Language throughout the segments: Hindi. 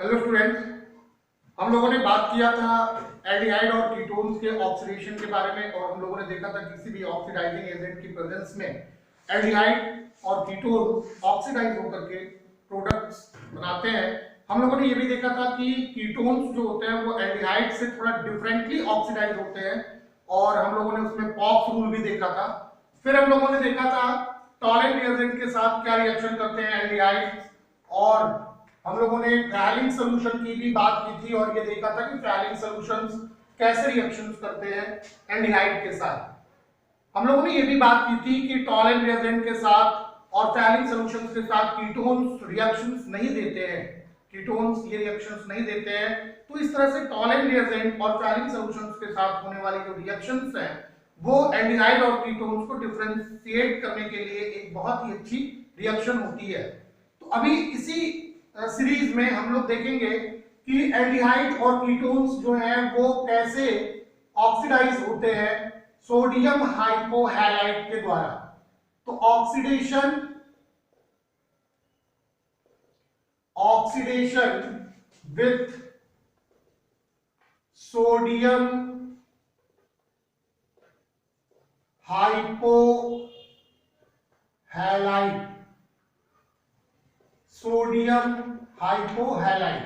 हेलो स्टूडेंट्स, हम लोगों ने बात किया था एल्डिहाइड और कीटोन्स के ऑक्सीडेशन के बारे में और हम लोगों ने देखा था किसी भी ऑक्सीडाइजिंग एजेंट की प्रेजेंस में एल्डिहाइड और कीटोन ऑक्सीडाइज होकर के प्रोडक्ट्स बनाते हैं। हम लोगों ने ये भी देखा था कि कीटोन्स जो होते हैं वो एल्डिहाइड से थोड़ा डिफरेंटली ऑक्सीडाइज होते हैं और हम लोगों ने उसमें पॉक्स रूल भी देखा था। फिर हम लोगों ने देखा था टॉलेंट रिएजेंट के साथ क्या रिएक्शन करते हैं एल्डिहाइड, और हम लोगों ने ट्रायलिंग सॉल्यूशन की भी बात की थी और ये देखा था कि ट्रायलिंग सॉल्यूशंस कैसे रिएक्शंस करते हैं एल्डिहाइड के साथ। हम लोगों ने ये भी बात की थी कि टॉलेंट रिएजेंट के साथ और ट्रायलिंग सॉल्यूशंस के साथ कीटोन्स रिएक्शंस नहीं देते हैं, कीटोन्स ये रिएक्शंस नहीं देते हैं। तो इस तरह से टॉलेंट रिएजेंट और ट्रायलिंग सॉल्यूशंस के साथ होने वाली जो रिएक्शंस हैं वो एल्डिहाइड और कीटोन्स को डिफरेंशिएट करने के लिए एक बहुत ही अच्छी रिएक्शन होती है। तो अभी इसी सीरीज में हम लोग देखेंगे कि एल्डिहाइड और कीटोन्स जो हैं वो कैसे ऑक्सीडाइज होते हैं सोडियम हाइपोहैलाइड के द्वारा। तो oxidation with sodium hypohalide, sodium hypohalide,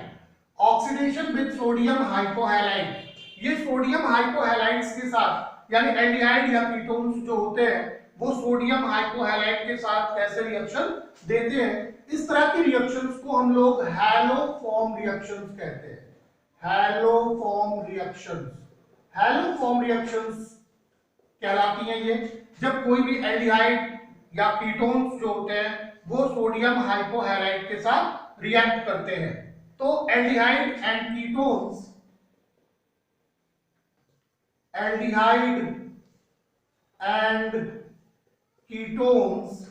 oxidation with sodium hypohalide. ये सोडियम हाइपोहैलाइड्स के साथ यानी एल्डिहाइड या कीटोन्स जो होते हैं वो सोडियम हाइपोहैलाइड के साथ कैसे रिएक्शन देते हैं। इस तरह की रिएक्शंस को हम लोग हैलोफॉर्म रिएक्शंस कहते हैं। हैलोफॉर्म रिएक्शंस, हैलोफॉर्म रिएक्शंस कहलाती हैं ये जब कोई भी एल्डिहाइड या कीटोन्स जो होते हैं वो सोडियम हाइपोहैलाइड के साथ रिएक्ट करते हैं। तो aldehyde and ketones, aldehyde and ketones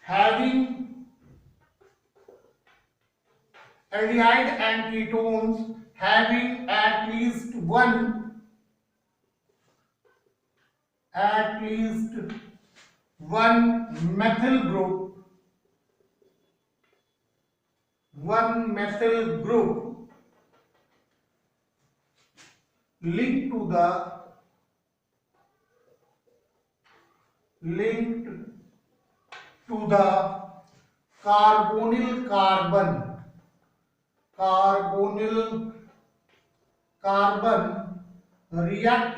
having aldehyde and ketones having at least one methyl group linked to the carbonyl carbon react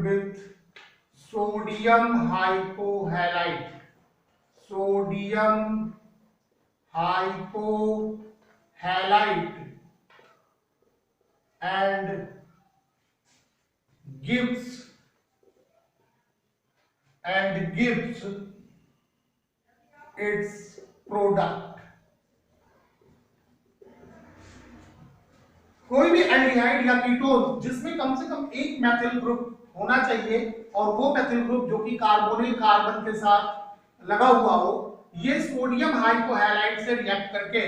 with sodium hypohalite and gives its product। कोई भी एल्डिहाइड या कीटोन जिसमें कम से कम एक मैथिल ग्रुप होना चाहिए और वो मैथिल ग्रुप जो कि कार्बोनिल कार्बन के साथ लगा हुआ हो, ये सोडियम हाइपोहैलाइड से रिएक्ट करके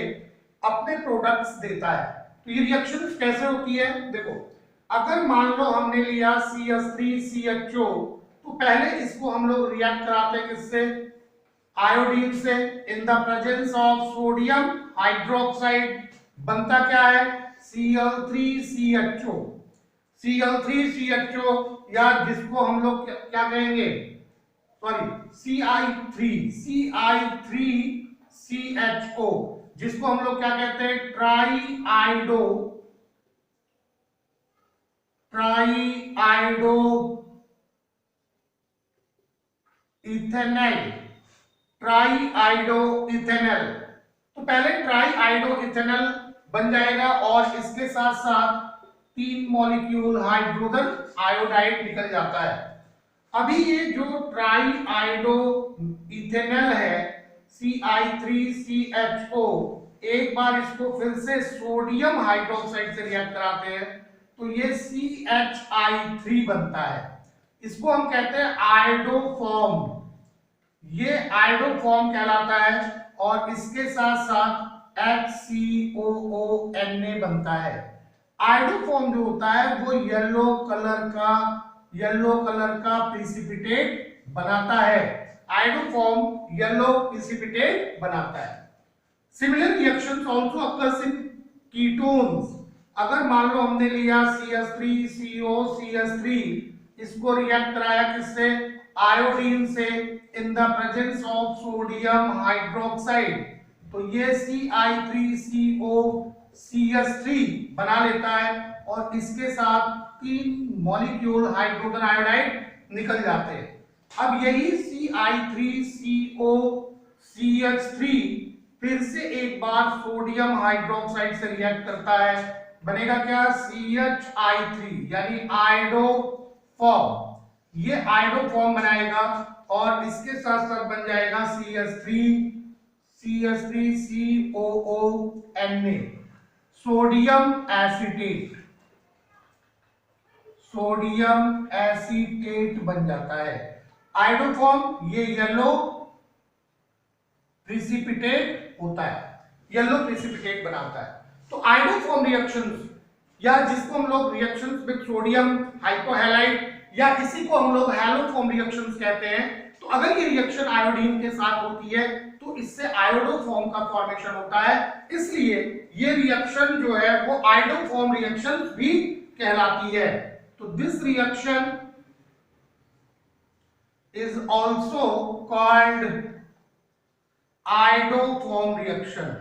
अपने प्रोडक्ट्स देता है। तो ये रिएक्शन कैसे होती है, देखो अगर मान लो हमने लिया CH3CHO तो पहले इसको हम लोग रिएक्ट कराते हैं किससे, आयोडीन से। In the presence of sodium hydroxide बनता क्या है, Cl3CHO, Cl3CHO या जिसको हम लोग क्या कहेंगे, सॉरी CI3CHO जिसको हम लोग क्या कहते हैं, ट्राईआइडो इथेनल। तो पहले ट्राईआइडो इथेनल बन जाएगा और इसके साथ साथ 3 मॉलिक्यूल हाइड्रोजन आयोडाइड निकल जाता है। अभी ये जो ट्राईआइडो इथेनल है CI3CHO, एक बार इसको फिर से सोडियम हाइड्रोक्साइड से रिएक्ट कराते हैं तो ये CHI3 बनता है। इसको हम कहते हैं आयोडोफॉर्म, ये आयोडोफॉर्म कहलाता है और इसके साथ साथ HCOONA बनता है। आयोडोफॉर्म जो होता है वो येलो कलर का प्रिसिपिटेट बनाता है। आयोडोफॉर्म येलो प्रिसिपिटेट बनाता है। Similar reactions also occurs in ketones. अगर मान लो हमने लिया CH3CO CH3, इसको रिएक्ट कराया किससे, आयोडीन से, in the presence of sodium hydroxide, तो ये Si3CO CH3 बना लेता है और इसके साथ 3 मॉलिक्यूल हाइड्रोजन आयोडाइड निकल जाते हैं। अब यही Si3CO CH3 फिर से एक बार सोडियम हाइड्रोक्साइड से रिएक्ट करता है, बनेगा क्या, CHI3 यानी आयोडो फॉर्म। ये आयोडो फॉर्म बनाएगा और इसके साथ साथ बन जाएगा CH3COONA, sodium acetate, sodium acetate बन जाता है। आयोडो फॉर्म ये येलो प्रिसिपिटेट होता है, येलो प्रिसिपिटेट बनाता है। तो आयोडो फॉर्म रिएक्शंस, या जिसको हम लोग रिएक्शंस विद सोडियम हाइपोहैलाइड, या इसी को हम लोग हैलो फॉर्म रिएक्शंस कहते हैं। तो अगर ये रिएक्शन आयोडीन के साथ होती है तो इससे आयोडो फॉर्म का फॉर्मेशन होता है, इसलिए ये रिएक्शन जो है वो आयोडो फॉर्म रिएक्शन भी कहलाती है। तो this reaction is also called iodoform reaction.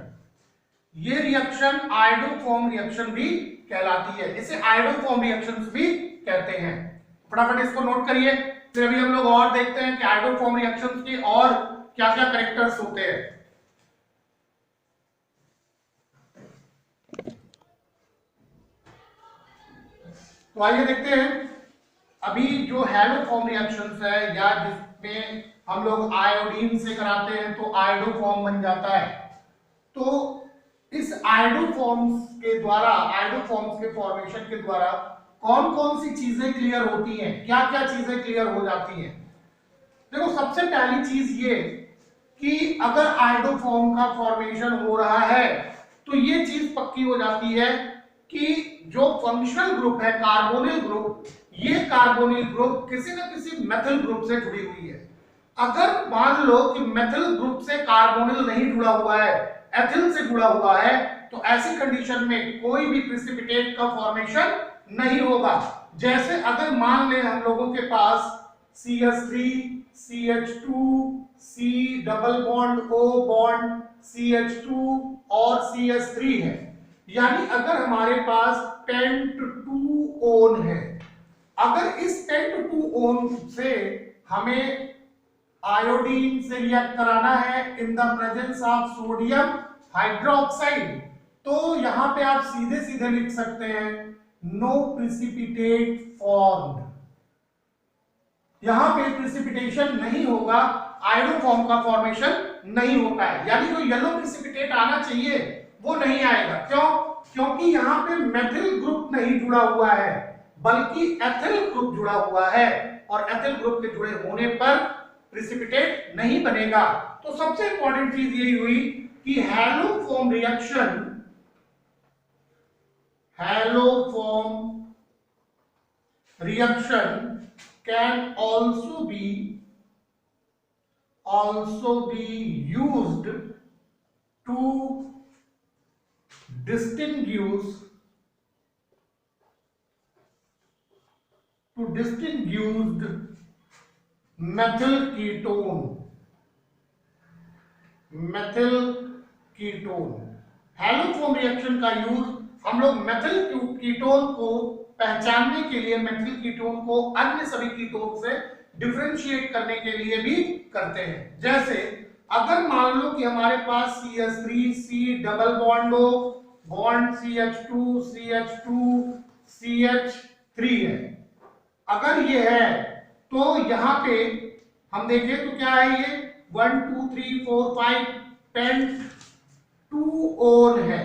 ये रिएक्शन आयोडोफॉर्म रिएक्शन भी कहलाती है, इसे आयोडोफॉर्म रिएक्शंस भी कहते हैं। फटाफट इसको नोट करिए, फिर अभी हम लोग और देखते हैं कि आयोडोफॉर्म रिएक्शंस के और क्या क्या कैरेक्टर्स होते हैं। तो आइए देखते हैं, अभी जो हैलोफॉर्म रिएक्शंस है या जिसमें हम लोग आयोडीन से कराते हैं तो आयोडो फॉर्म बन जाता है। तो इस आयोडो फॉर्म्स के द्वारा, आयोडो फॉर्म्स के फॉर्मेशन के द्वारा कौन कौन सी चीजें क्लियर होती हैं, क्या क्या चीजें क्लियर हो जाती हैं। देखो सबसे पहली चीज ये कि अगर आयोडो फॉर्म का फॉर्मेशन हो रहा है तो ये चीज पक्की हो जाती है कि जो फंक्शनल ग्रुप है कार्बोनिल ग्रुप, ये कार्बोनिल ग्रुप किसी न किसी मेथल ग्रुप से जुड़ी हुई है। अगर मान लो कि मेथल ग्रुप से कार्बोनिल नहीं जुड़ा हुआ है, एथिल से जुड़ा हुआ है, तो ऐसी कंडीशन में कोई भी प्रिसिपिटेट का फॉर्मेशन नहीं होगा। जैसे अगर मान ले हम लोगों के पास CH3 CH2 C double bond O bond CH2 और CH3 है, यानी अगर हमारे पास पेंट-2-ओन है, अगर इस पेंट-2-ओन से हमें आयोडीन से रिएक्ट कराना है इन the presence of sodium hydroxide, तो यहां पे आप सीधे सीधे लिख सकते हैं नो प्रिसिपिटेट फॉर्म्ड। यहां पे प्रिसिपिटेशन नहीं होगा, आयोडो फॉर्म का फॉर्मेशन नहीं होता है, यानी जो येलो प्रिसिपिटेट आना चाहिए वो नहीं आएगा। क्यों? क्योंकि यहाँ पे मेथिल ग्रुप नहीं जुड़ा हुआ है बल्कि एथिल ग्रुप जुड़ा हुआ है, और एथिल ग्रुप के जुड़े होने पर प्रिसिपिटेट नहीं बनेगा। तो सबसे इंपॉर्टेंट चीज यही हुई कि haloform reaction can also be used to distinguish methyl ketone। Haloform reaction का यूज हम लोग मेथिल कीटोन को पहचानने के लिए, मेथिल कीटोन को अन्य सभी कीटोन से डिफरेंशिएट करने के लिए भी करते हैं। जैसे अगर मान लो कि हमारे पास CH3 C डबल बॉन्ड हो, बॉन्ड CH2 CH3 है, अगर ये है तो यहां पे हम देखें तो क्या है, ये 1 2 3 4 5 पेंट-2-ओन है,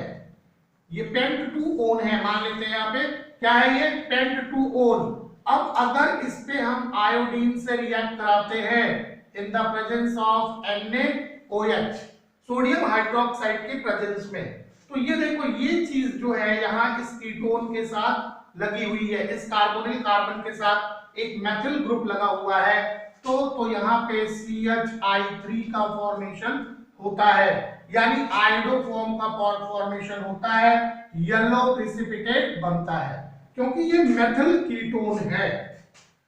ये पेंट-2-ओन है, मान लेते हैं यहाँ पे क्या है, ये पेंट-2-ओन। अब अगर इस पे हम आयोडीन से रिएक्ट कराते हैं in the presence of NaOH, sodium hydroxide के प्रेजेंस में, तो ये देखो ये चीज जो है यहाँ इस कीटोन के साथ लगी हुई है, इस कार्बोनिल कार्बन के साथ एक मेथिल ग्रुप लगा हुआ है, तो यहाँ पे CHI3 का फॉर्मेशन होता है। यानी आयोडोफॉर्म का फॉर्मेशन होता है, येलो प्रिसिपिटेट बनता है, क्योंकि ये मेथिल कीटोन है।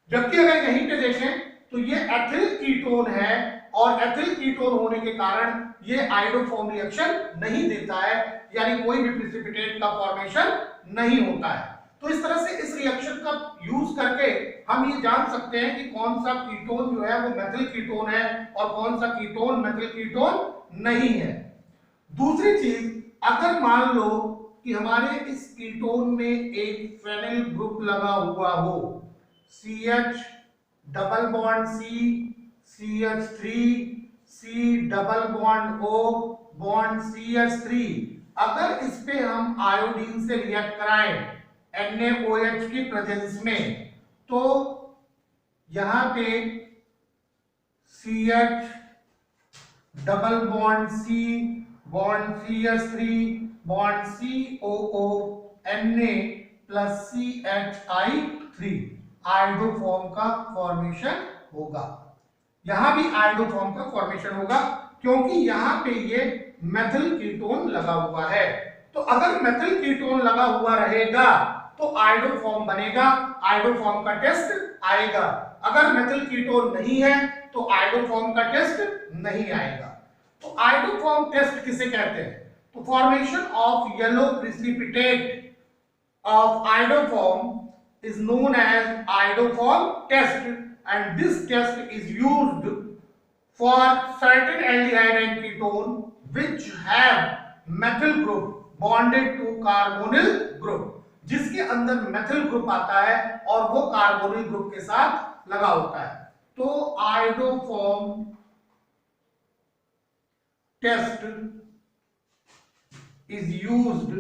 जबकि अगर यहीं पे देखें तो ये एथिल कीटोन है, और एथिल कीटोन होने के कारण ये आयोडोफॉर्म रिएक्शन नहीं देता है, यानी कोई भी प्रिसिपिटेट का फॉर्मेशन नहीं होता है। तो इस तरह से इस रिएक्शन का यूज करके हम ये जान सकते हैं कि कौन सा कीटोन जो है वो मेथिल कीटोन है और कौन सा कीटोन मेथिल कीटोन नहीं है। दूसरी चीज, अगर मान लो कि हमारे इस कीटोन में एक फेनिल ग्रुप लगा हुआ हो, CH double bond C, CH3, C double bond O bond CH3, अगर इस पे हम आयोडीन से रिएक्ट कराएं NaOH की प्रेजेंस में, तो यहां पे CH double bond C bond CH3 bond COO Na plus CHI3 iodoform का फॉर्मेशन होगा। यहां भी आयोडोफॉर्म का फॉर्मेशन होगा, क्योंकि यहां पे ये मेथिल कीटोन लगा हुआ है। तो अगर मेथिल कीटोन लगा हुआ रहेगा तो आयोडोफॉर्म बनेगा, आयोडोफॉर्म का टेस्ट आएगा। अगर मेथिल कीटोन नहीं है तो आयोडोफॉर्म का टेस्ट नहीं आएगा। तो आयोडोफॉर्म टेस्ट किसे कहते हैं? तो formation of yellow precipitate of iodoform is known as iodoform test, and this test is used for certain aldehyde and ketone which have methyl group bonded to carbonyl group, जिसके अंदर methyl group आता है और वो carbonyl group के साथ लगा होता है। तो iodoform test is used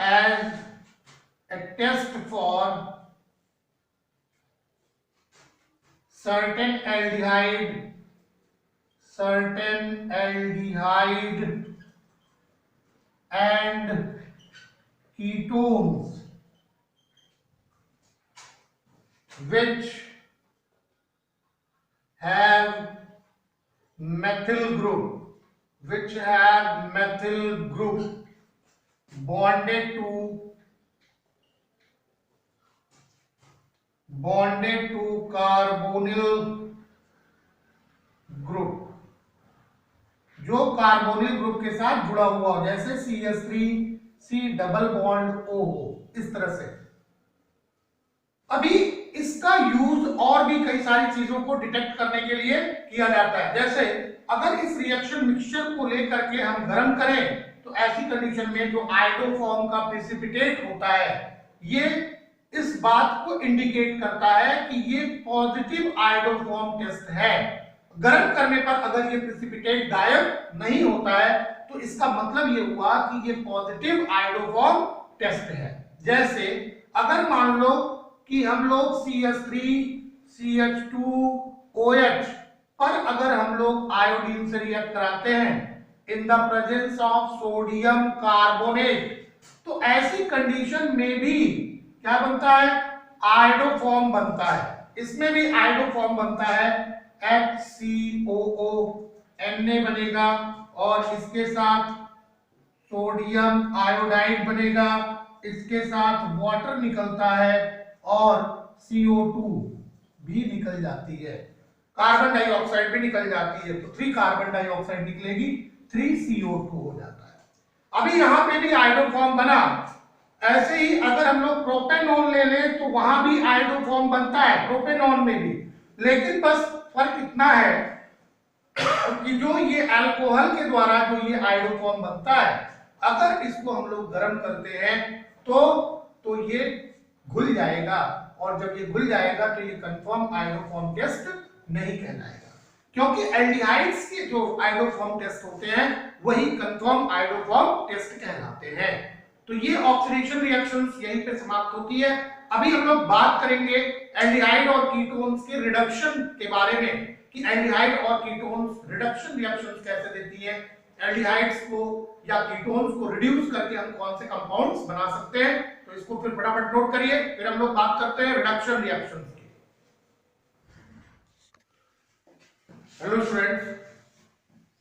as a test for certain aldehyde and ketones which have methyl group bonded to carbonyl group, जो कार्बोनिल ग्रुप के साथ जुड़ा हुआ हो, जैसे CH3 C double bond O हो, इस तरह से। अभी इसका यूज और भी कई सारी चीजों को डिटेक्ट करने के लिए किया जाता है। जैसे अगर इस रिएक्शन मिक्सचर को लेकर के हम गर्म करें तो ऐसी कंडीशन में जो आयोडोफॉर्म का प्रिसिपिटेट होता है, ये इस बात को इंडिकेट करता है कि ये पॉजिटिव आयोडोफॉर्म टेस्ट है। गर्म करने पर अगर ये प्रिसिपिटेट गायब नहीं होता है तो इसका मतलब ये हुआ कि ये पॉजिटिव आयोडोफॉर्म टेस्ट है। जैसे अगर मान लो कि हम लोग CH3 CH2OH पर अगर हम लोग आयोडीन से रिएक्ट कराते हैं in the presence of sodium carbonate, तो ऐसी कंडीशन में भी क्या बनता है? आयोडोफॉर्म बनता है। इसमें भी आयोडोफॉर्म बनता है, HCOO Na बनेगा और इसके साथ सोडियम आयोडाइड बनेगा, इसके साथ वाटर निकलता है और CO2 भी निकल जाती है, कार्बन डाइऑक्साइड भी निकल जाती है, तो 3 कार्बन डाइऑक्साइड निकलेगी, 3 CO2 हो जाता है। अभी यहां पे भी आयोडोफॉर्म बना। ऐसे ही अगर हम लोग प्रोपेनॉल ले लें तो वहां भी आयोडोफॉर्म बनता है, प्रोपेनॉल में भी, लेकिन बस फर्क इतना है कि जो ये अल्कोहल के द्वारा जो ये आयोडोफॉर्म बनता है, अगर इसको हम लोग गर्म करते हैं तो ये घुल जाएगा, और जब ये घुल जाएगा तो ये कंफर्म आयोडोफॉर्म टेस्ट नहीं कहलाएगा, क्योंकि एल्डिहाइड्स के जो आयोडोफॉर्म टेस्ट होते हैं वही कंफर्म आयोडोफॉर्म टेस्ट कहलाते हैं। तो ये ऑक्सीडेशन रिएक्शंस यहीं पे समाप्त होती है। अभी हम लोग बात करेंगे एल्डिहाइड और कीटोन्स के रिडक्शन के बारे में कि एल्डिहाइड और कीटोन्स रिडक्शन रिएक्शंस कैसे देती है, एल्डिहाइड्स को या कीटोन्स को रिड्यूस करके हम कौन से कंपाउंड्स बना सकते हैं। तो इसको फिर फटाफट नोट करिए, फिर हम लोग बात करते हैं रिडक्शन रिएक्शंस की। हेलो स्टूडेंट्स,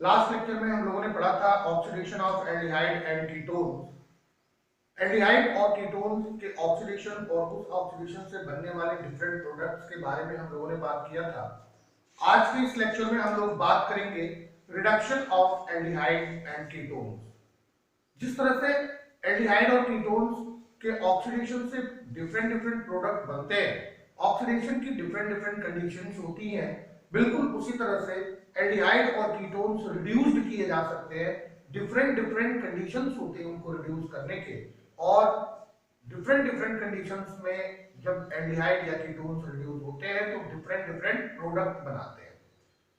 लास्ट लेक्चर में हम लोगों ने पढ़ा था oxidation of aldehyde and ketones. Aldehyde और कीटोन्स के ऑक्सीडेशन और उस ऑक्सीडेशन से बनने वाले डिफरेंट प्रोडक्ट्स के बारे में हम लोगों ने बात किया था। आज के इस लेक्चर में हम लोग बात करेंगे reduction of aldehyde and ketones. जिस तरह से एल्डिहाइड और कीटोन्स के ऑक्सीडेशन से डिफरेंट डिफरेंट प्रोडक्ट बनते हैं, ऑक्सीडेशन की डिफरेंट डिफरेंट कंडीशंस होती हैं, बिल्कुल उसी तरह से एल्डिहाइड और कीटोन्स रिड्यूस्ड किए जा सकते हैं। डिफरेंट डिफरेंट कंडीशंस होते हैं उनको रिड्यूस करने के, और डिफरेंट डिफरेंट कंडीशंस में जब एल्डिहाइड या कीटोन्स रिड्यूस होते हैं तो डिफरेंट डिफरेंट प्रोडक्ट बनाते हैं।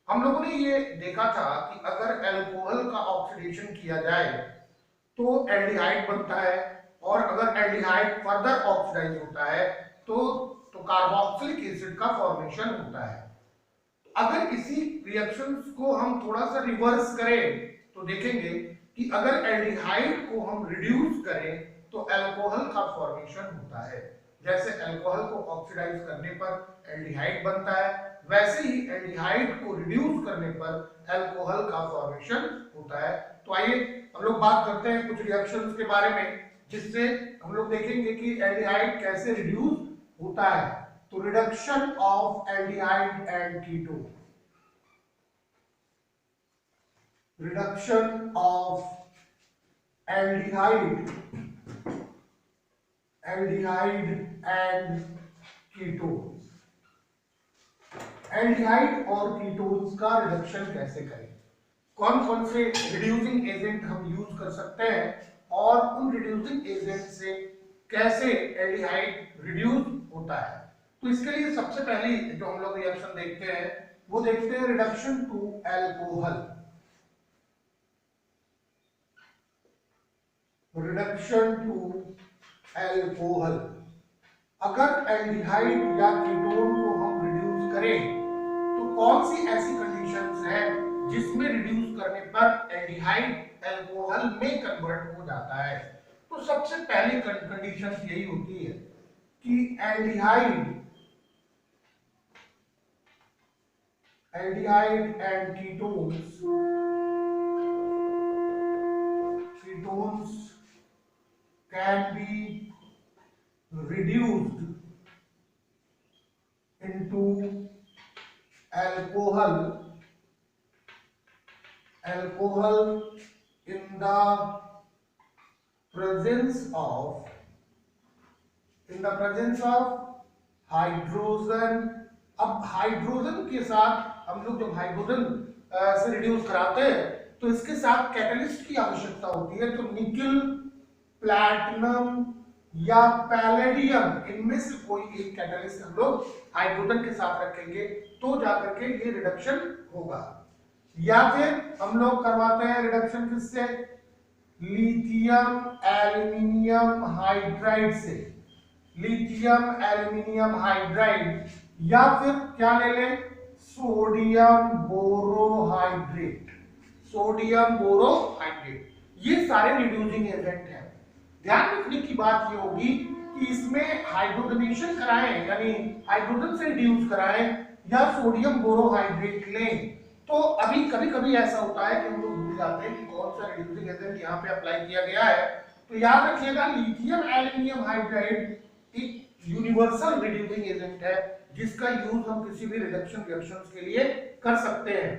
हम लोगों ने ये देखा था कि अगर अल्कोहल का ऑक्सीडेशन किया जाए तो एल्डिहाइड बनता है, और अगर एल्डिहाइड फर्दर ऑक्सीडाइज होता है तो कार्बोक्सिलिक एसिड का फॉर्मेशन होता है। अगर इसी रिएक्शंस को हम थोड़ा सा रिवर्स करें तो देखेंगे कि अगर एल्डिहाइड को हम रिड्यूस करें तो अल्कोहल का फॉर्मेशन होता है। जैसे अल्कोहल को ऑक्सीडाइज करने पर एल्डिहाइड बनता है, वैसे ही एल्डिहाइड को रिड्यूस करने पर अल्कोहल का फॉर्मेशन होता है। तो आइए हम लोग बात करते हैं कुछ रिएक्शंस के बारे में, जिससे हम लोग देखेंगे कि एल्डिहाइड कैसे रिड्यूस होता है। तो reduction of aldehyde and ketone, reduction of aldehyde and ketone. Aldehyde और कीटोन्स का रिडक्शन कैसे करें, कौन कौन से रिड्यूसिंग एजेंट हम यूज कर सकते हैं, और उन रिड्यूसिंग एजेंट से कैसे एल्डिहाइड रिड्यूस होता है। तो इसके लिए सबसे पहली जो हम लोग रिएक्शन देखते हैं वो देखते हैं reduction to alcohol. Reduction to alcohol, अगर एल्डिहाइड या कीटोन को हम रिड्यूस करें तो कौन सी ऐसी कंडीशंस हैं जिसमें रिड्यूस करने पर एल्डिहाइड अल्कोहल में कन्वर्ट हो जाता है। तो सबसे पहली कंडीशन यही होती है कि aldehyde and ketones can be reduced into alcohol in the presence of hydrogen. अब हाइड्रोजन के साथ हम लोग जब हाइड्रोजन से रिड्यूस कराते हैं तो इसके साथ कैटलिस्ट की आवश्यकता होती है। तो निकल, प्लैटिनम या पैलेडियम, इनमें से कोई एक कैटलिस्ट हम लोग हाइड्रोजन के साथ रखेंगे तो जाकर के ये रिडक्शन होगा। या फिर हम लोग करवाते हैं रिडक्शन किससे, लिथियम एल्यूमिनियम हाइड्राइड से, लिथियम एल्यूमिनियम हाइड्राइड, या फिर क्या ले लें, सोडियम बोरोहाइड्रेट, सोडियम बोरोहाइड्रेट। ये सारे रिड्यूसिंग एजेंट हैं। ध्यान रखने की बात ये होगी कि इसमें हाइड्रोजनेशन कराएं, यानी हाइड्रोजन से रिड्यूस कराएं, या सोडियम बोरोहाइड्रेट लें। तो अभी कभी कभी ऐसा होता है कि हम लोग भूल जाते हैं कि कौन सा रिड्यूसिंग एजेंट यहाँ पे अप्लाई किया गया है। तो याद रखिएगा, लिथियम एल्यूमिनियम हाइड्राइड एक यूनिवर्सल रिड्यूसिंग एजेंट है जिसका यूज हम किसी भी रिडक्शन रिएक्शंस के लिए कर सकते हैं।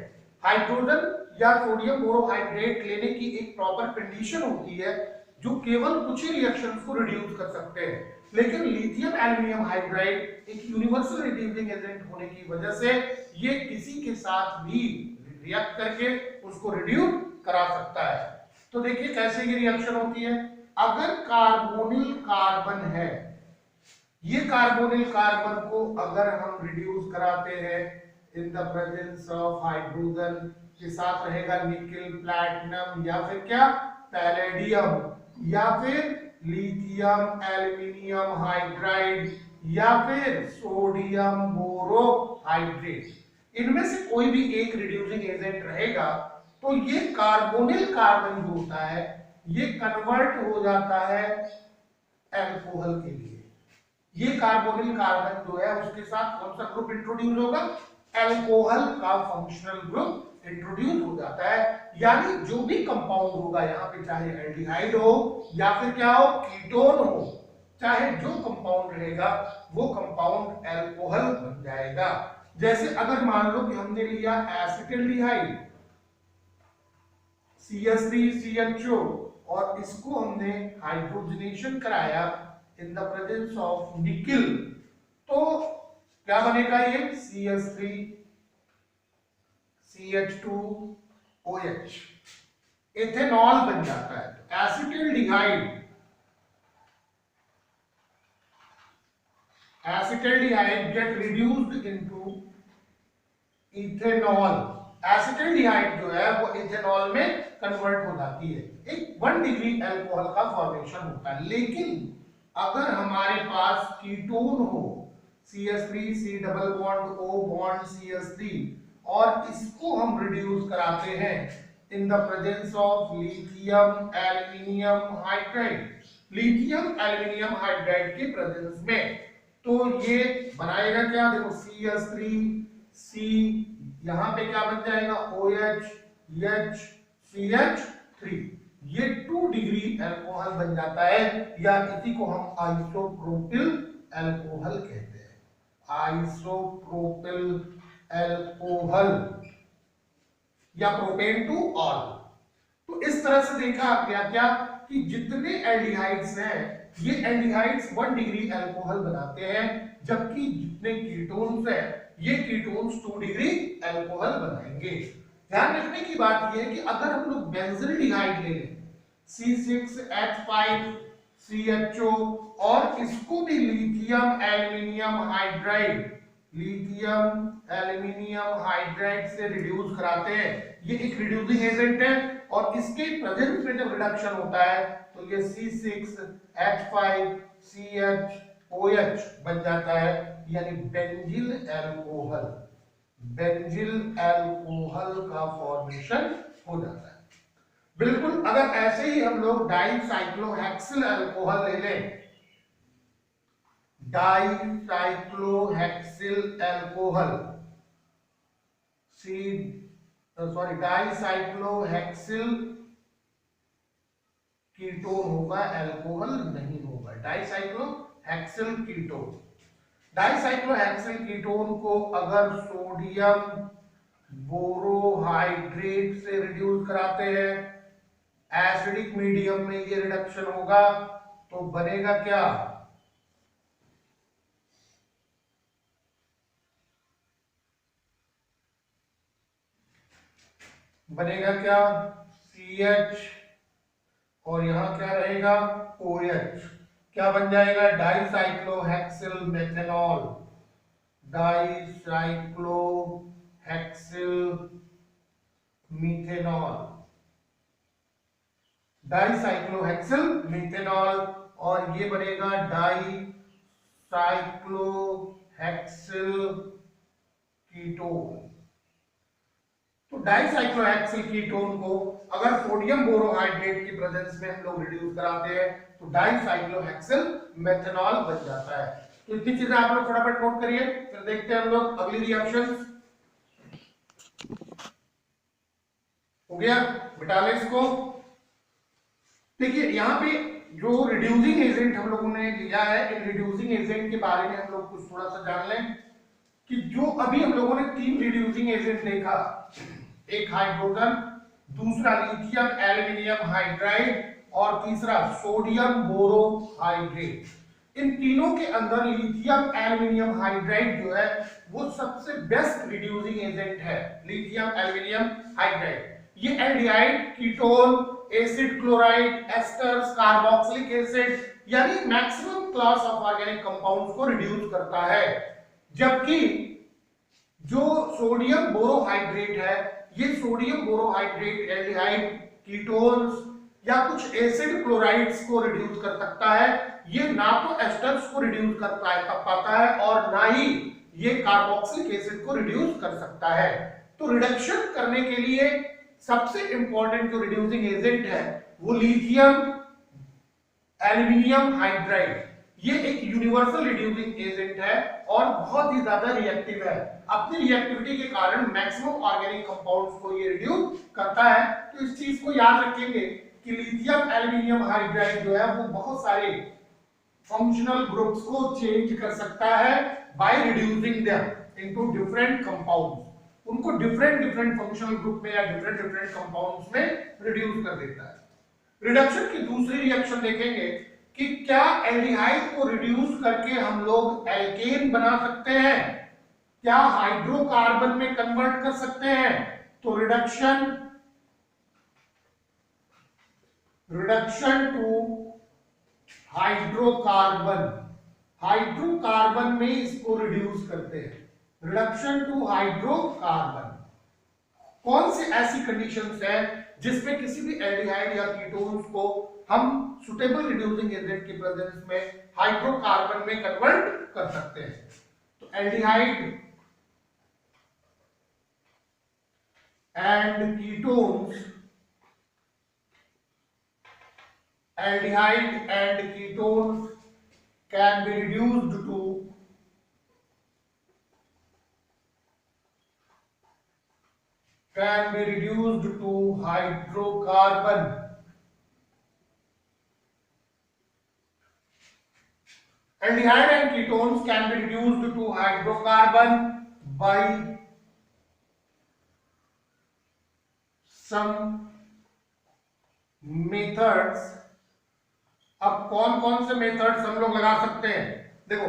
हाइड्रोजन या सोडियम बोरोहाइड्रेट लेने की एक प्रॉपर कंडीशन होती है जो केवल कुछ ही रिएक्शंस को रिड्यूस कर सकते हैं, लेकिन लिथियम एल्यूमिनियम हाइड्राइड एक यूनिवर्सल रिड्यूसिंग एजेंट होने की वजह से ये किसी के साथ भी रिएक्ट करके उसको रिड्यूस करा सकता है। तो देखिए कैसे ये रिएक्शन होती है। अगर कार्बोनिल कार्बन है, ये कार्बोनिल कार्बन को अगर हम रिड्यूस कराते हैं in the presence of hydrogen, के साथ रहेगा निकल, प्लैटिनम, या फिर क्या, पैलेडियम, या फिर लिथियम एल्यूमिनियम हाइड्राइड, या फिर सोडियम बोरोहाइड्रेट। इनमें से कोई भी एक रिड्यूसिंग एजेंट रहेगा तो ये कार्बोनिल कार्बन जो होता है ये कन्वर्ट हो जाता है अल्कोहल के लिए। ये कार्बोनिल कार्बन जो है उसके साथ कौन सा ग्रुप इंट्रोड्यूस होगा, अल्कोहल का फंक्शनल ग्रुप इंट्रोड्यूस हो जाता है। यानी जो भी कंपाउंड होगा यहाँ पे, चाहे एल्डिहाइड हो या फिर क्या हो, कीटोन हो, चाहे जो कंपाउंड रहेगा वो कंपाउंड अल्कोहल बन जाएगा। जैसे अगर मान लो कि हमने लिया एसिटाल्डिहाइड CH3CHO और इसको हमने हाइड्रोजनेशन कराया in the presence of nickel, तो क्या बनेगा ये CH3CH2OH, इथेनॉल बन जाता है। Acetaldehyde get reduced into ethanol. Acetaldehyde जो है वो इथेनॉल में कन्वर्ट हो जाती है। एक 1 डिग्री अल्कोहल का फॉर्मेशन होता है। लेकिन अगर हमारे पास कीटोन हो CH3 C double bond O bond CH3 और इसको हम रिड्यूस कराते हैं in the presence of lithium aluminium hydride, lithium aluminium hydride के प्रेजेंस में, तो ये बनाएगा क्या, देखो CH3C, यहां पे क्या बन जाएगा OH H CH3, ये 2 डिग्री अल्कोहल बन जाता है, या इसी को हम आइसोप्रोपिल अल्कोहल कहते हैं। आइसोप्रोपिल अल्कोहल या प्रोपेन टू ऑल। तो इस तरह से देखा गया क्या कि जितने एल्डिहाइड्स हैं ये एल्डिहाइड्स 1 डिग्री अल्कोहल बनाते हैं, जबकि जितने कीटोन्स हैं ये कीटोन्स 2 डिग्री अल्कोहल बनाएंगे। ध्यान रखने की बात यह है कि अगर हम लोग बेंजील्डिहाइड ले लें C6H5CHO और इसको भी लिथियम एल्यूमिनियम हाइड्राइड से रिड्यूस कराते हैं, ये एक रिड्यूसिंग एजेंट है, और इसके प्रेजेंस में जब रिडक्शन होता है तो ये C6H5CHOH बन जाता है, यानी बेंजिल अल्कोहल। बेंजिल अल्कोहल का फॉर्मेशन हो जाता है। बिल्कुल अगर ऐसे ही हम लोग डाइसाइक्लोहेक्सिल अल्कोहल ले लें, डाइसाइक्लोहेक्सिल अल्कोहल डाइसाइक्लोहेक्सिल कीटोन होगा, अल्कोहल नहीं होगा। डाइसाइक्लोहेक्सिल कीटोन, डाइसाइक्लोहेक्सिल कीटोन को अगर सोडियम बोरोहाइड्रेट से रिड्यूस कराते हैं, एसिडिक मीडियम में ये रिडक्शन होगा, तो बनेगा क्या, बनेगा क्या CH और यहां क्या रहेगा OH, क्या बन जाएगा डाइसाइक्लोहेक्सिल मेथेनॉल, डाइसाइक्लोहेक्सिल मीथेनॉल, डाइसाइक्लोहेक्सिल मीथेनॉल, और ये बनेगा डाइसाइक्लोहेक्सिल कीटोन। तो डाइसाइक्लोहेक्सिल कीटोन को अगर सोडियम बोरोहाइड्रेट की प्रेजेंस में हम लोग रिड्यूस कराते हैं तो डाइसाइक्लोहेक्सिल मेथेनॉल बन जाता है। तो इतनी चीजें आप लोग फटाफट नोट करिए, फिर देखते हैं हम लोग अगली रिएक्शंस। हो गया, मिटा लें इसको। देखिए यहाँ पे जो रिड्यूसिंग एजेंट हम लोगों ने लिया है, इन रिड्यूसिंग एजेंट के बारे में हम लोग कुछ थोड़ा सा जान लें कि जो अभी हम लोगों ने 3 रिड्यूसिंग एजेंट देखा, एक हाइड्रोजन, दूसरा लिथियम एल्यूमिनियम हाइड्राइड और तीसरा सोडियम बोरोहाइड्रेट। इन तीनों के अंदर लिथियम एल्यूमिनियम हाइड्राइड जो है वो सबसे बेस्ट रिड्यूसिंग एजेंट है। लिथियम एल्यूमिनियम हाइड्राइड ये aldehyde, ketone, acid, chloride, esters, carboxylic acid यानी maximum class of organic compounds को रिड्यूस करता है, जबकि जो सोडियम बोरोहाइड्रेट है ये सोडियम बोरोहाइड्रेट एल्डिहाइड, कीटोन्स या कुछ एसिड क्लोराइड्स को रिड्यूस कर सकता है। ये ना तो एस्टर्स को रिड्यूस कर पाता है और ना ही ये कार्बोक्सिलिक एसिड को रिड्यूस कर सकता है। तो रिडक्शन करने के लिए सबसे इंपॉर्टेंट जो रिड्यूसिंग एजेंट है वो लिथियम एल्यूमिनियम हाइड्राइड, ये एक यूनिवर्सल रिड्यूसिंग एजेंट है और बहुत ही ज्यादा रिएक्टिव है। अपनी रिएक्टिविटी के कारण मैक्सिमम ऑर्गेनिक कंपाउंड्स को ये रिड्यूस करता है। तो इस चीज को याद रखेंगे कि लिथियम एल्यूमिनियम हाइड्राइड जो है वो बहुत सारे फंक्शनल ग्रुप्स को चेंज कर सकता है by reducing them into different compounds. उनको डिफरेंट फंक्शनल ग्रुप में या डिफरेंट कंपाउंड्स में रिड्यूस कर देता है। रिडक्शन की दूसरी रिएक्शन देखेंगे कि क्या एल्डिहाइड को रिड्यूस करके हम लोग एल्केन बना सकते हैं, क्या हाइड्रोकार्बन में कन्वर्ट कर सकते हैं। तो रिडक्शन टू हाइड्रोकार्बन में इसको रिड्यूस करते हैं। रिडक्शन टू हाइड्रोकार्बन कौन सी ऐसी कंडीशंस है जिसमें किसी भी एल्डिहाइड या कीटोन्स को हम सुटेबल रिड्यूसिंग एजेंट की प्रेजेंस में हाइड्रोकार्बन में कन्वर्ट कर सकते हैं। तो aldehyde and ketones can be reduced to hydrocarbon. Aldehyde and ketones can be reduced to hydrocarbon by some methods. अब कौन कौन से मेथड्स हम लोग लगा सकते हैं। देखो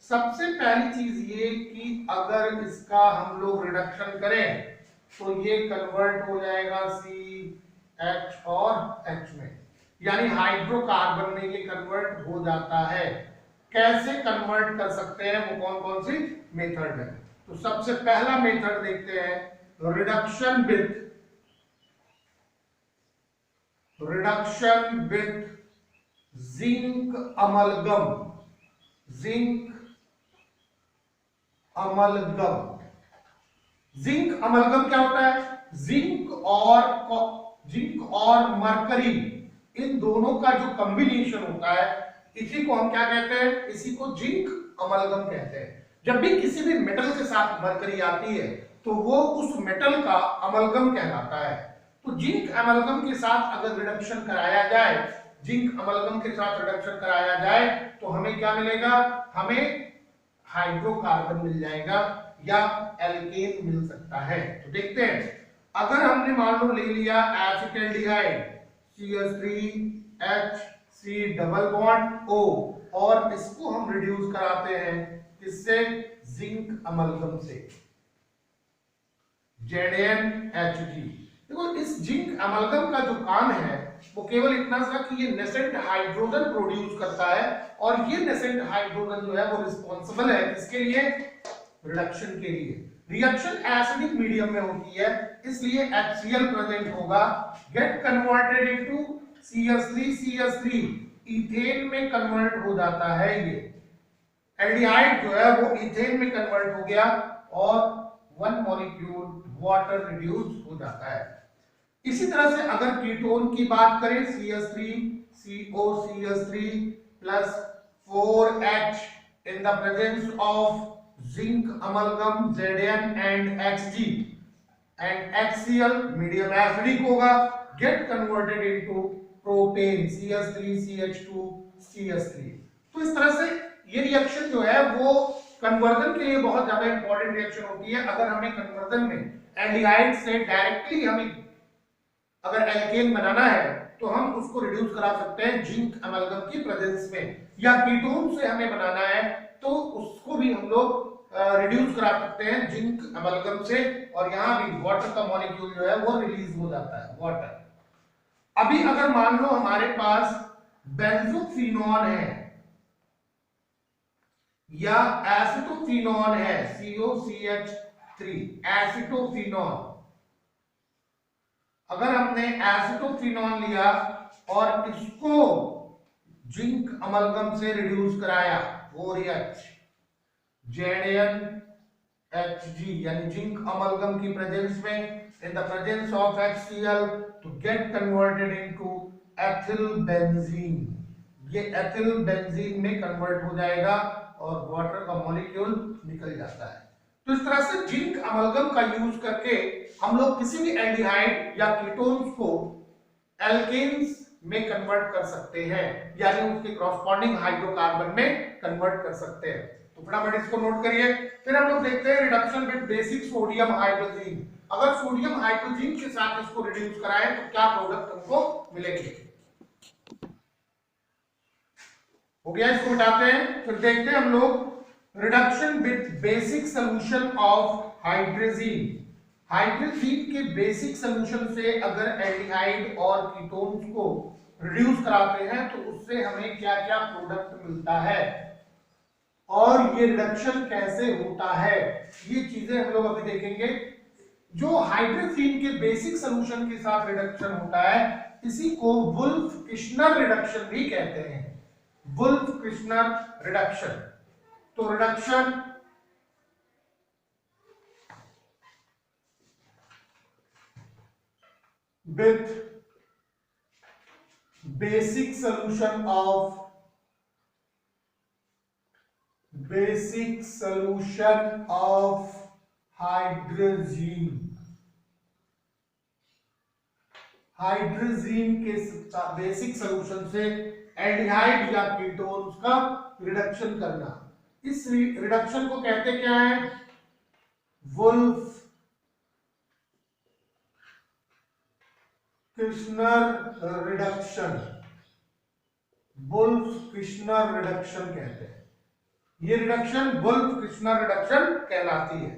सबसे पहली चीज ये कि अगर इसका हम लोग रिडक्शन करें तो ये कन्वर्ट हो जाएगा CH और H में, यानी हाइड्रोकार्बन में ये कन्वर्ट हो जाता है। कैसे कन्वर्ट कर सकते हैं, वो कौन कौन सी मेथड है। तो सबसे पहला मेथड देखते हैं reduction with zinc amalgam. Zinc amalgam क्या होता है। जिंक और मरकरी इन दोनों का जो कॉम्बिनेशन होता है इसी को हम क्या कहते हैं, इसी को जिंक अमलगम कहते हैं। जब भी किसी भी मेटल के साथ मरकरी आती है तो वो उस मेटल का अमलगम कहलाता है। तो जिंक अमलगम के साथ अगर रिडक्शन कराया जाए तो हमें क्या मिलेगा, हमें हाइड्रोकार्बन मिल जाएगा या एल्केन मिल सकता है। तो देखते हैं, अगर हमने मान लो ले लिया acetaldehyde CH3H double bond O और इसको हम रिड्यूस कराते हैं किससे, जिंक अमलगम से ZnHg। देखो इस जिंक अमलगम का जो काम है वो केवल इतना सा कि ये नेसेंट हाइड्रोजन प्रोड्यूस करता है और ये नेसेंट हाइड्रोजन जो है वो रिस्पांसिबल है इसके लिए, रिडक्शन के लिए। रिएक्शन एसिडिक मीडियम में होती है इसलिए HCl प्रेजेंट होगा, get converted into CH3 ethane में कन्वर्ट हो जाता है। ये एल्डिहाइड जो है वो इथेन में कन्वर्ट हो गया और 1 मॉलिक्यूल वाटर रिड्यूस हो जाता है। इसी तरह से अगर कीटोन की बात करें CH3COCH3 plus 4H in the presence of zinc amalgam Zn and Hg and HCl medium acidic होगा, get converted into propane CH3CH2CH3। तो इस तरह से ये रिएक्शन जो है वो कन्वर्जन के लिए बहुत ज्यादा इंपॉर्टेंट रिएक्शन होती है। अगर हमें कन्वर्जन में एल्डिहाइड से डायरेक्टली हमें अगर एल्केन बनाना है तो हम उसको रिड्यूस करा सकते हैं जिंक अमलगम की प्रेजेंस में, या कीटोन से हमें बनाना है तो उसको भी हम लोग रिड्यूस करा सकते हैं जिंक अमलगम से, और यहाँ भी वाटर का मॉलिक्यूल जो है वो रिलीज हो जाता है, वाटर। अभी अगर मान लो हमारे पास बेंजोफिनॉन है या एसिटोफिनॉन है COCH3 एसिटोफिनॉन, अगर हमने एसिटोफिनॉन लिया और इसको जिंक अमलगम से रिड्यूस कराया 4H ZnHg यानी जिंक अमलगम की प्रेजेंस में इन the presence of HCl to get converted into ethyl benzene ये एथिल बेंजीन में कन्वर्ट हो जाएगा और वाटर का मॉलिक्यूल निकल जाता है। तो इस तरह से जिंक अमलगम का यूज करके हम लोग किसी भी एल्डिहाइड या कीटोन्स को एल्केन्स में कन्वर्ट कर सकते हैं, यानी उसके कॉरस्पॉन्डिंग हाइड्रोकार्बन में कन्वर्ट कर सकते हैं। तो फटाफट इसको नोट करिए। फिर हम लोग देखते हैं reduction with basic sodium hydrazine. अगर सोडियम हाइड्रोजीन के साथ इसको रिड्यूस कराएं तो क्या प्रोडक्ट हमको मिलेंगे। हो गया, इसको मिटाते हैं। फिर देखते हैं हम लोग reduction with basic solution of hydrazine. Hydrazine के बेसिक सोल्यूशन से अगर एल्डिहाइड और कीटोन्स को रिड्यूस कराते हैं तो उससे हमें क्या क्या प्रोडक्ट मिलता है और ये रिडक्शन कैसे होता है, ये चीजें हम लोग अभी देखेंगे। जो हाइड्रोजीन के बेसिक सोल्यूशन के साथ रिडक्शन होता है इसी को वुल्फ-किर्शनर रिडक्शन भी कहते हैं। वुल्फ-किर्शनर रिडक्शन। तो reduction with basic solution of hydrazine. Hydrazine के बेसिक सोल्यूशन से एल्डिहाइड या कीटोन्स का रिडक्शन करना। इस रिडक्शन को कहते क्या है, वुल्फ किर्शनर रिडक्शन। वुल्फ-किर्शनर रिडक्शन कहते हैं। ये रिडक्शन वुल्फ-किर्शनर रिडक्शन कहलाती है।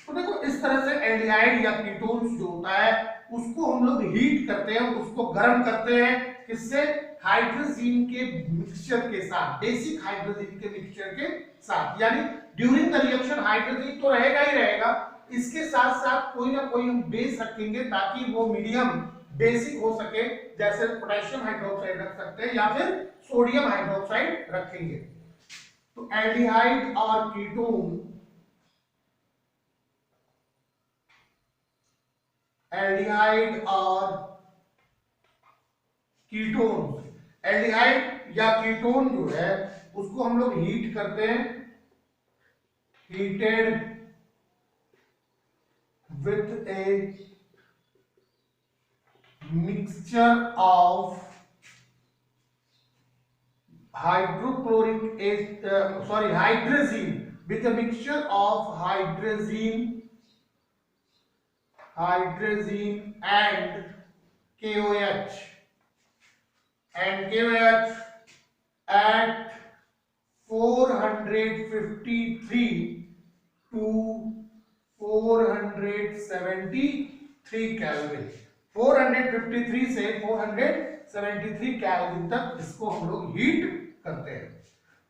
तो देखो इस तरह से एल्डिहाइड या कीटोन्स जो होता है उसको हम लोग हीट करते हैं, उसको गर्म करते हैं। किससे? हाइड्रोजीन के मिक्सचर के साथ, बेसिक हाइड्रोजीन के मिक्सचर के साथ। यानी ड्यूरिंग द रिएक्शन हाइड्रोजीन तो रहेगा ही रहेगा, इसके साथ साथ कोई ना कोई हम बेस रखेंगे ताकि वो मीडियम बेसिक हो सके। जैसे पोटेशियम हाइड्रोक्साइड रख सकते हैं या फिर सोडियम हाइड्रोक्साइड रखेंगे। तो एल्डिहाइड और कीटोन, एल्डिहाइड और कीटोन, एल्डिहाइड या कीटोन जो है उसको हम लोग हीट करते हैं, heated with A mixture of hydrochloric hydrazine, with a mixture of hydrazine and KOH at 453 to 473 Kelvin। 453 से 473 केल्विन तक इसको हम लोग हीट करते हैं।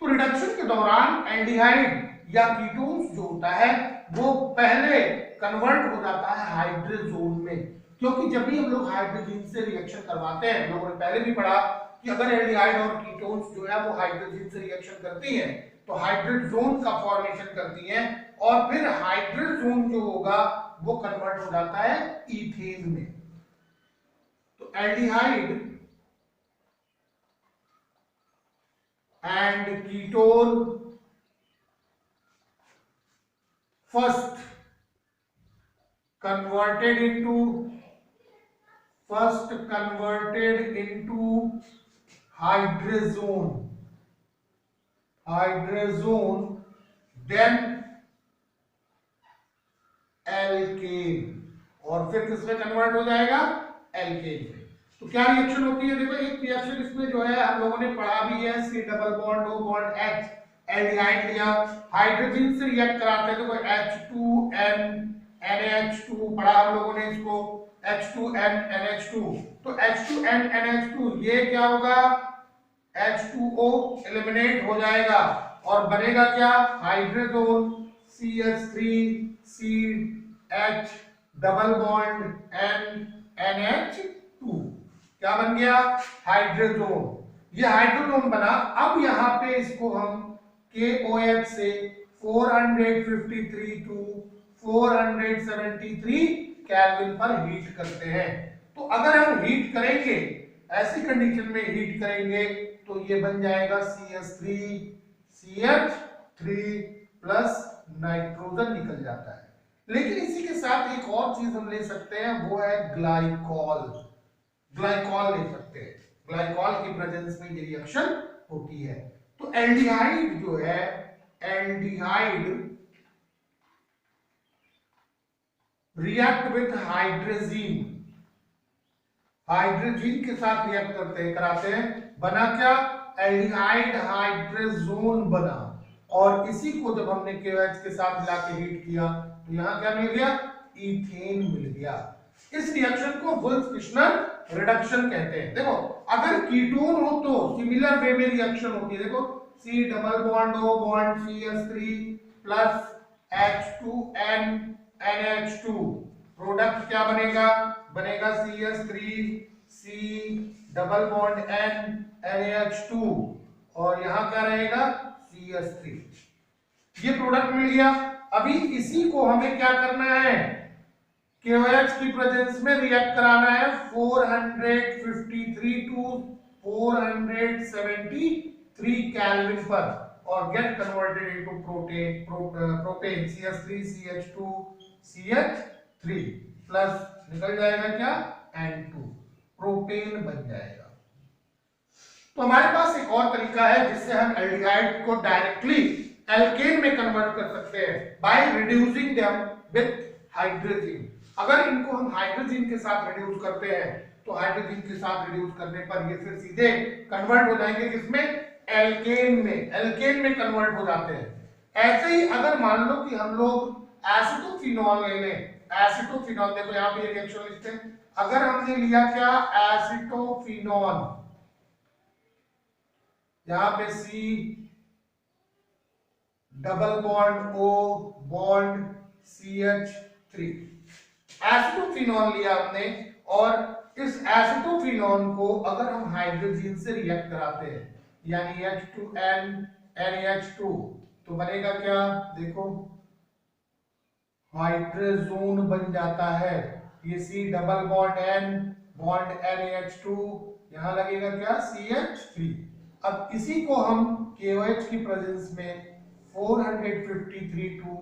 तो रिडक्शन के दौरान एल्डिहाइड या कीटोन्स जो होता है वो पहले कन्वर्ट हो जाता है हाइड्रोजोन में, क्योंकि जब भी हम लोग हाइड्रोजन से रिएक्शन करवाते हैं, लोगों ने पहले भी पढ़ा कि अगर एल्डिहाइड और कीटोन्स जो है वो हाइड्रोजन से रिएक्शन करती हैं तो हाइड्रोजोन का फॉर्मेशन करती हैं और फिर हाइड्रोजोन जो होगा वो कन्वर्ट हो जाता है इथेन में। Aldehyde and ketone first converted into hydrazone, then alkane, और फिर किसमें कन्वर्ट हो जाएगा? एल्केन में। तो क्या रिएक्शन होती है? देखो एक रिएक्शन इसमें जो है हम लोगों ने पढ़ा भी है, C double bond O bond H, aldehyde लिया, हाइड्रोजन से रिएक्ट कराते हैं। देखो H2N NH2 पढ़ा हम लोगों ने इसको, H2N NH2। तो H2N NH2 ये क्या होगा? H2O एलिमिनेट हो जाएगा और बनेगा क्या? Hydrogen CH3CH double bond N NH2। क्या बन गया? हाइड्रोजन। ये हाइड्रोजन बना। अब यहाँ पे इसको हम KOH से 453 टू 473 केल्विन पर हीट करते हैं। तो अगर हम हीट करेंगे, ऐसी कंडीशन में हीट करेंगे तो ये बन जाएगा CH3 प्लस नाइट्रोजन निकल जाता है। लेकिन इसी के साथ एक और चीज हम ले सकते हैं, वो है ग्लाइकॉल। ग्लाइकॉल ले सकते हैं, ग्लाइकॉल की प्रेजेंस में ये रिएक्शन होती है। तो एल्डिहाइड जो है, aldehyde react with hydrazine, hydrazine के साथ रिएक्ट कराते हैं, बना क्या, एल्डिहाइड हाइड्रोजोन बना। और इसी को जब हमने KOH के साथ मिला के हीट किया तो यहां क्या मिल गया, इथेन मिल गया। इस रिएक्शन को वुल्फ-किश्नर रिडक्शन कहते हैं। देखो अगर कीटोन हो तो सिमिलर वे में रिएक्शन होती है। देखो C double bond O bond CH3 plus H2N NH2, product क्या बनेगा, बनेगा CH3 C double bond N NH2 और यहां क्या रहेगा CH3। ये प्रोडक्ट मिल गया। अभी इसी को हमें क्या करना है, KOH की प्रेजेंस में रिएक्ट कराना है 453 टू 473 केल्विन पर और get converted into propane CH3 CH2 CH3 plus निकल जाएगा क्या N2, प्रोपेन बन जाएगा। तो हमारे पास एक और तरीका है जिससे हम एल्डिहाइड को डायरेक्टली एल्केन में कन्वर्ट कर सकते हैं by reducing them with hydrogen. अगर इनको हम हाइड्रोजन के साथ रिड्यूस करते हैं तो हाइड्रोजन के साथ रिड्यूस करने पर ये फिर सीधे कन्वर्ट हो जाएंगे किसमें, एल्केन में, एल्केन में कन्वर्ट हो जाते हैं। ऐसे ही अगर मान लो कि हम लोग एसिटोफिनॉल ले लें, एसिटोफिनॉल, देखो यहां पे रिएक्शन लिखते हैं, अगर हमने लिया क्या एसिटोफिनॉल, यहां पे C double bond O bond CH3, acetophenol लिया हमने और इस एसिटोफिनॉल को अगर हम हाइड्रोजन से रिएक्ट कराते हैं यानी H2N NH2 तो बनेगा क्या, देखो हाइड्रोजोन बन जाता है। ये C double bond N bond NH2 यहां लगेगा क्या CH3। अब इसी को हम KOH की प्रेजेंस में 453 टू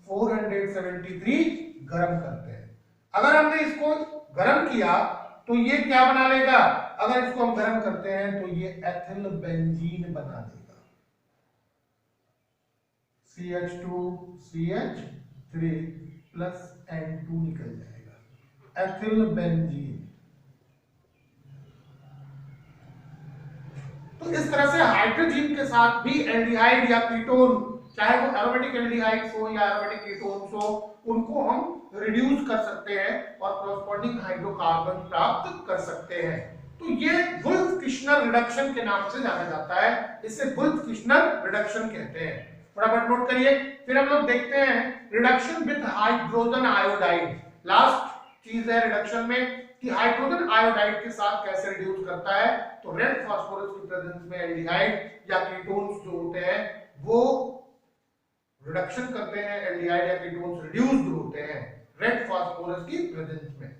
473 गर्म करते हैं। अगर हमने इसको गर्म किया तो ये क्या बना लेगा, अगर इसको हम गर्म करते हैं तो ये एथिल बेंजीन बना देगा, CH2 CH3 प्लस N2 निकल जाएगा, एथिल बेंजीन। तो इस तरह से हाइड्रोजन के साथ भी एल्डिहाइड या कीटोन, चाहे वो एरोमेटिक एल्डिहाइड्स हो या एरोमेटिक कीटोन्स हो, उनको हम रिड्यूस कर सकते हैं और कॉरस्पॉन्डिंग हाइड्रोकार्बन प्राप्त कर सकते हैं। तो ये वुल्फ-किश्नर रिडक्शन के नाम से जाना जाता है, इसे वुल्फ-किश्नर रिडक्शन कहते हैं। फटाफट नोट करिए। फिर हम लोग देखते हैं reduction with hydrogen iodide. Last चीज है रिडक्शन में कि हाइड्रोजन आयोडाइड के साथ कैसे रिड्यूस करता है। तो रेड फास्फोरस की प्रेजेंस में एल्डिहाइड या कीटोन्स जो होते हैं वो रिडक्शन करते हैं, एल्डिहाइड या कीटोन्स रिड्यूस्ड होते हैं रेड फास्फोरस की प्रेजेंस में।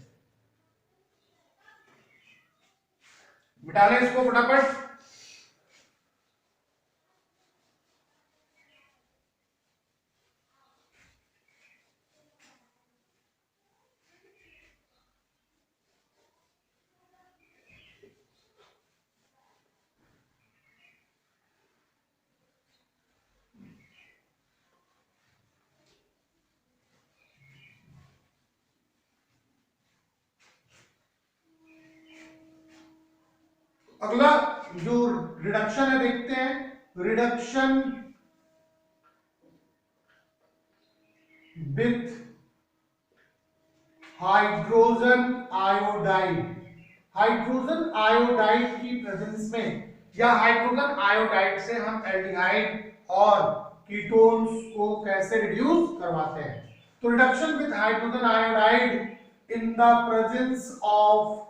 मिटा लें इसको फटाफट। अगला जो रिडक्शन है देखते हैं, reduction with hydrogen iodide. Hydrogen iodide की प्रेजेंस में या हाइड्रोजन आयोडाइड से हम एल्डिहाइड और कीटोन्स को कैसे रिड्यूस करवाते हैं। तो reduction with hydrogen iodide in the presence of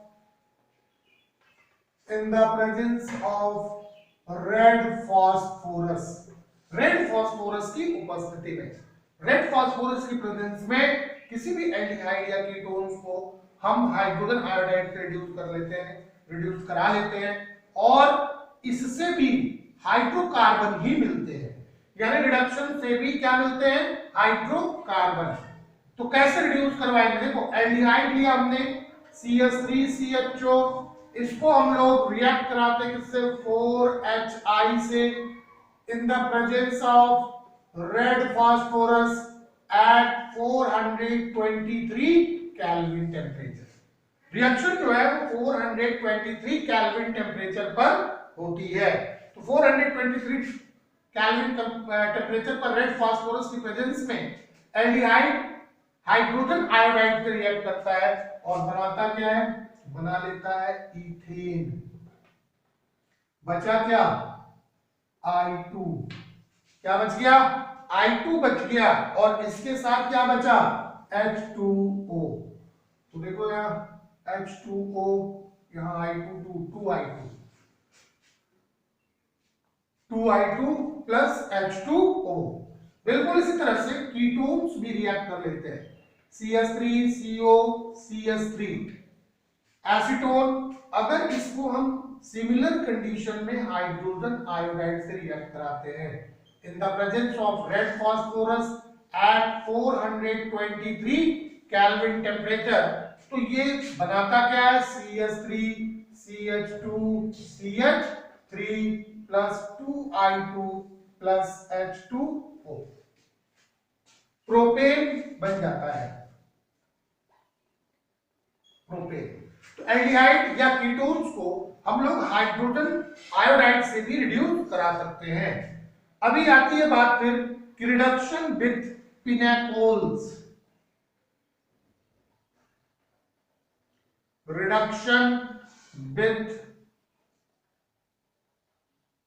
red phosphorus, red phosphorus की उपस्थिति में, रेड फास्फोरस की प्रेजेंस में किसी भी एल्डिहाइड या कीटोन्स को हम हाइड्रोजन आयोडाइड से रिड्यूस कर लेते हैं, रिड्यूस करा लेते हैं और इससे भी हाइड्रोकार्बन ही मिलते हैं, यानी रिडक्शन से भी क्या मिलते हैं, हाइड्रोकार्बन। तो कैसे रिड्यूस करवाएंगे, देखो एल्डिहाइड लिया हमने CH3CHO, इसको हम लोग रिएक्ट कराते हैं किससे, 4HI से, in the presence of red phosphorus at 423 kelvin temperature. Reaction जो है वो 423 केल्विन टेम्परेचर पर होती है। तो 423 केल्विन टेम्परेचर पर रेड फास्फोरस की प्रेजेंस में एल्डिहाइड हाइड्रोजन आयोडाइड से रिएक्ट करता है और बनाता क्या है, बना लेता है इथेन। बचा क्या, I2, क्या बच गया, I2 बच गया, और इसके साथ क्या बचा, H2O। तो देखो यहाँ H2O, यहाँ I2 2I2 प्लस H2O। बिल्कुल इसी तरह से कीटोन्स भी रिएक्ट कर लेते हैं, CH3CO CH3 एसीटोन। अगर इसको हम सिमिलर कंडीशन में हाइड्रोजन आयोडाइड से रिएक्ट कराते हैं in the presence of red phosphorus at 423 kelvin temperature, तो ये बनाता क्या है, CH3 CH2 CH3 plus 2I2 plus H2O, propane बन जाता है, प्रोपेन। तो एल्डिहाइड या कीटोन्स को हम लोग हाइड्रोजन आयोडाइड से भी रिड्यूस करा सकते हैं। अभी आती है बात फिर कि रिडक्शन विथ पिनेकोल्स, रिडक्शन विथ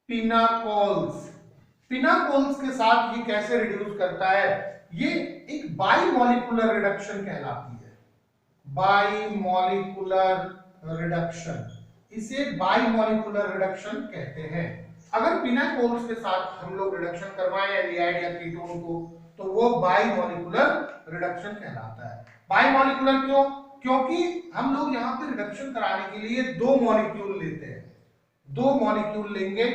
पिनाकोल्स। पिनाकोल्स के साथ ये कैसे रिड्यूस करता है, ये एक बाइमोलिकुलर रिडक्शन कहलाती है, बाइमोलिकुलर रिडक्शन, इसे बाइमोलिकुलर रिडक्शन कहते हैं। अगर पिनाकोल्स के साथ हम लोग रिडक्शन करवाएं एल्डिहाइड या कीटोन को, तो वो बाइमोलिकुलर रिडक्शन कहलाता है। बाइमोलिकुलर क्यों, क्योंकि हम लोग यहाँ पे रिडक्शन कराने के लिए दो मॉलिक्यूल लेते हैं, दो मॉलिक्यूल लेंगे,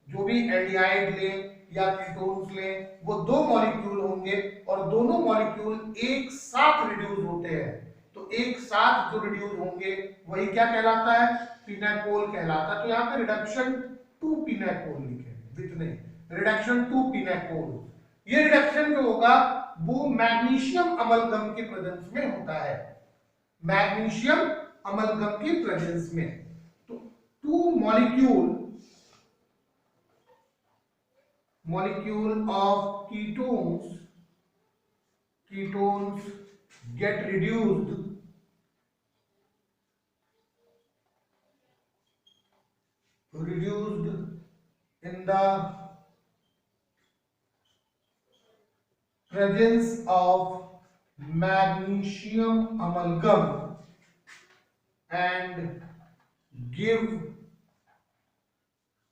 जो भी एल्डिहाइड लें या कीटोन्स लें, वो दो मॉलिक्यूल होंगे और दोनों मॉलिक्यूल एक साथ रिड्यूस होते हैं। तो एक साथ जो रिड्यूस होंगे वही क्या कहलाता है, पिनाकोल कहलाता है। तो यहाँ पे रिडक्शन टू पिनाकोल लिखे, विथ नहीं, रिडक्शन टू पिनाकोल। ये रिडक्शन जो होगा वो मैग्नीशियम अमलगम के प्रेजेंस में होता है, मैग्नीशियम अमलगम की प्रेजेंस में। तो to molecule of ketones get reduced in the presence of magnesium amalgam and give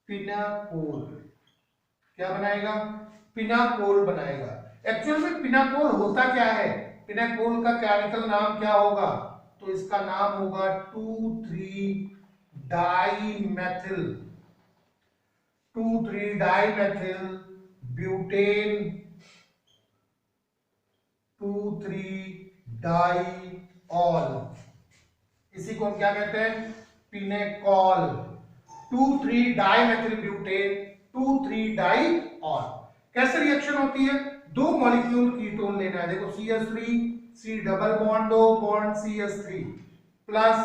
pinacol. क्या बनाएगा, पिनाकोल बनाएगा। एक्चुअल में पिनाकोल होता क्या है, पिनाकोल का केमिकल नाम क्या होगा, तो इसका नाम होगा 2,3-डाइमेथिल, 2,3-डाइमेथिल ब्यूटेन 2,3-डाइऑल, इसी को हम क्या कहते हैं, पिनेकॉल। 2,3-डाइमेथिल ब्यूटेन 2,3-डाइऑल। कैसे रिएक्शन होती है, दो मॉलिक्यूल कीटोन लेना है, देखो CH3 C double bond O bond CH3 plus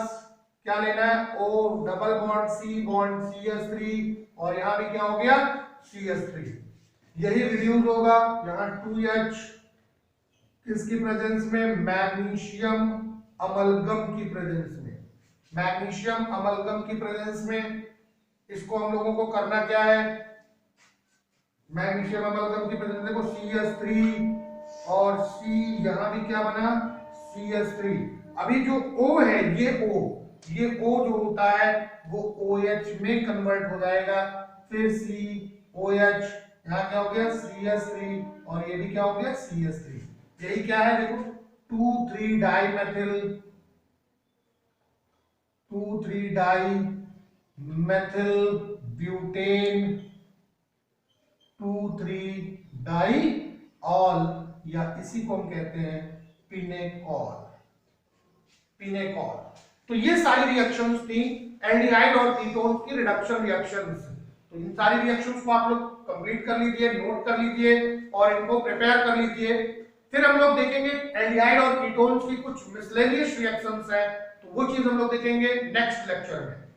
क्या लेना है, O double bond C bond CH3, और यहां भी क्या हो गया CH3, यही रिड्यूस होगा यहां 2H किसकी प्रेजेंस में, मैग्नीशियम अमलगम की प्रेजेंस में, मैग्नीशियम अमलगम की प्रेजेंस में। इसको हम लोगों को करना क्या है, मैग्नीशियम अमलगम की प्रेजेंस, देखो CH3 और C, यहां भी क्या बना CH3। अभी जो O है, ये O जो होता है वो OH में कन्वर्ट हो जाएगा, फिर COH, यहाँ क्या हो गया CH3, और ये भी क्या हो गया CH3। यही क्या है, देखो 2,3-डाइमेथिल ब्यूटेन 2,3 डाइऑल, या इसी को हम कहते हैं पिनेकॉल। तो ये सारी रिएक्शंस थी एल्डिहाइड और कीटोन्स की रिडक्शन रिएक्शंस। तो इन सारी रिएक्शंस को आप लोग कंप्लीट कर लीजिए, नोट कर लीजिए और इनको प्रिपेयर कर लीजिए। फिर हम लोग देखेंगे एल्डिहाइड और कीटोन्स की कुछ मिसलेनियस रिएक्शंस हैं, तो वो चीज हम लोग देखेंगे नेक्स्ट लेक्चर में।